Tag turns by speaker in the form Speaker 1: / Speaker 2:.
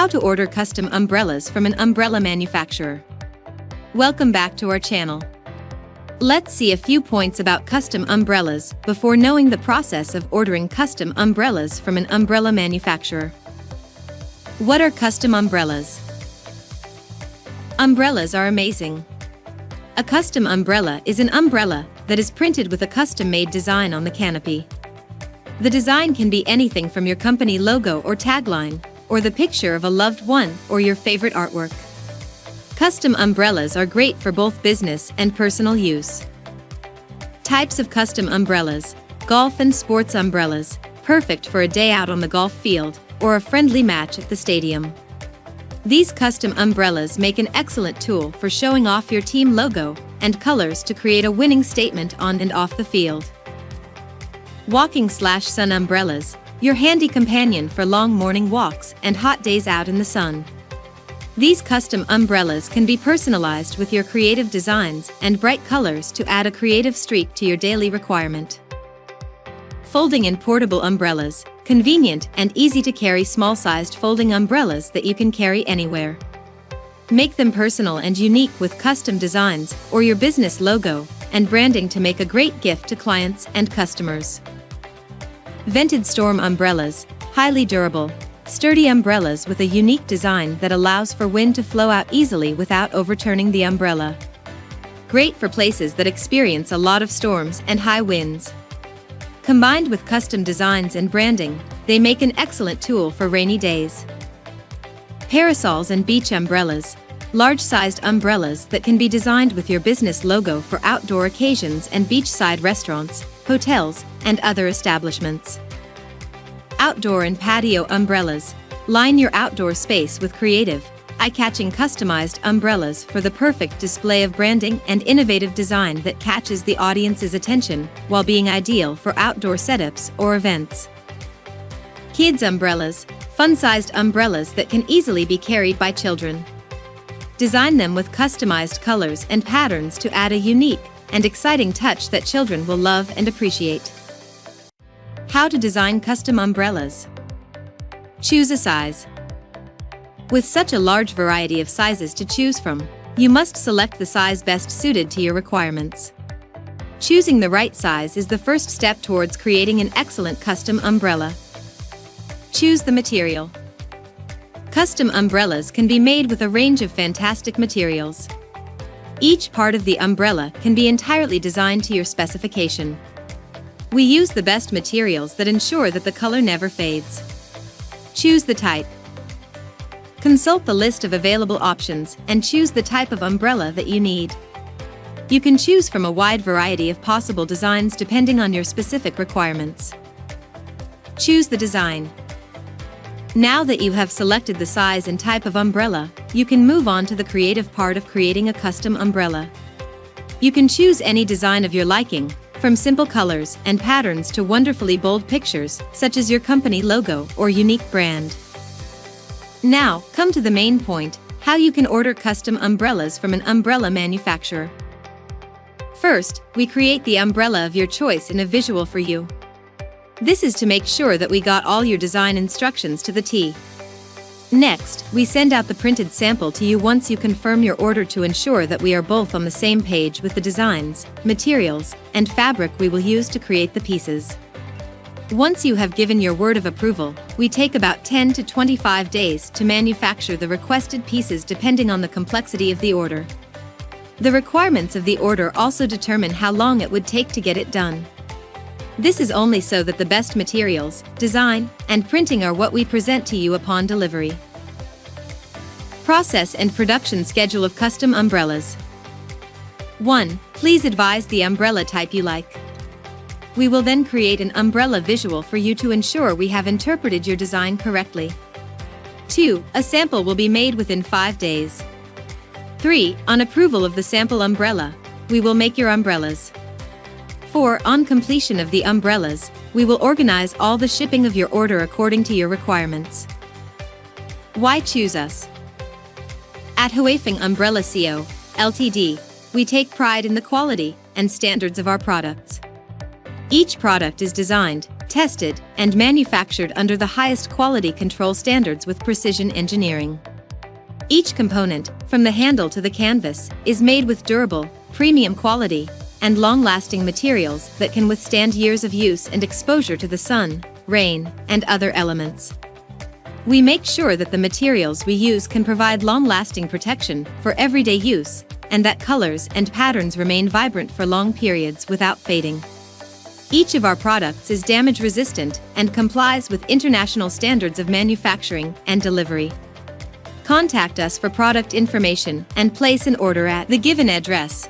Speaker 1: How to order custom umbrellas from an umbrella manufacturer. Welcome back to our channel. Let's see a few points about custom umbrellas before knowing the process of ordering custom umbrellas from an umbrella manufacturer. What are custom umbrellas? Umbrellas are amazing. A custom umbrella is an umbrella that is printed with a custom-made design on the canopy. The design can be anything from your company logo or tagline, or the picture of a loved one or your favorite artwork. Custom umbrellas are great for both business and personal use. Types of custom umbrellas: golf and sports umbrellas, perfect for a day out on the golf field or a friendly match at the stadium. These custom umbrellas make an excellent tool for showing off your team logo and colors to create a winning statement on and off the field. Walking/sun umbrellas, your handy companion for long morning walks and hot days out in the sun. These custom umbrellas can be personalized with your creative designs and bright colors to add a creative streak to your daily requirement. Folding and portable umbrellas, convenient and easy to carry small-sized folding umbrellas that you can carry anywhere. Make them personal and unique with custom designs or your business logo and branding to make a great gift to clients and customers. Vented storm umbrellas, highly durable, sturdy umbrellas with a unique design that allows for wind to flow out easily without overturning the umbrella. Great for places that experience a lot of storms and high winds. Combined with custom designs and branding, they make an excellent tool for rainy days. Parasols and beach umbrellas, large-sized umbrellas that can be designed with your business logo for outdoor occasions and beachside restaurants, hotels, and other establishments. Outdoor and patio umbrellas, line your outdoor space with creative, eye-catching customized umbrellas for the perfect display of branding and innovative design that catches the audience's attention while being ideal for outdoor setups or events. Kids umbrellas, fun-sized umbrellas that can easily be carried by children. Design them with customized colors and patterns to add a unique and exciting touch that children will love and appreciate. How to design custom umbrellas. Choose a size. With such a large variety of sizes to choose from, you must select the size best suited to your requirements. Choosing the right size is the first step towards creating an excellent custom umbrella. Choose the material. Custom umbrellas can be made with a range of fantastic materials. Each part of the umbrella can be entirely designed to your specification. We use the best materials that ensure that the color never fades. Choose the type. Consult the list of available options and choose the type of umbrella that you need. You can choose from a wide variety of possible designs depending on your specific requirements. Choose the design. Now that you have selected the size and type of umbrella, you can move on to the creative part of creating a custom umbrella. You can choose any design of your liking, from simple colors and patterns to wonderfully bold pictures, such as your company logo or unique brand. Now, come to the main point: how you can order custom umbrellas from an umbrella manufacturer. First, we create the umbrella of your choice in a visual for you. This is to make sure that we got all your design instructions to the T. Next, we send out the printed sample to you once you confirm your order to ensure that we are both on the same page with the designs, materials, and fabric we will use to create the pieces. Once you have given your word of approval, we take about 10 to 25 days to manufacture the requested pieces depending on the complexity of the order. The requirements of the order also determine how long it would take to get it done. This is only so that the best materials, design, and printing are what we present to you upon delivery. Process and production schedule of custom umbrellas. 1. Please advise the umbrella type you like. We will then create an umbrella visual for you to ensure we have interpreted your design correctly. 2. A sample will be made within 5 days. 3. On approval of the sample umbrella, we will make your umbrellas. 4. On completion of the umbrellas, we will organize all the shipping of your order according to your requirements. Why choose us? At Huifeng Umbrella Co., Ltd., we take pride in the quality and standards of our products. Each product is designed, tested, and manufactured under the highest quality control standards with precision engineering. Each component, from the handle to the canvas, is made with durable, premium quality, and long-lasting materials that can withstand years of use and exposure to the sun, rain, and other elements. We make sure that the materials we use can provide long-lasting protection for everyday use, and that colors and patterns remain vibrant for long periods without fading. Each of our products is damage-resistant and complies with international standards of manufacturing and delivery. Contact us for product information and place an order at the given address.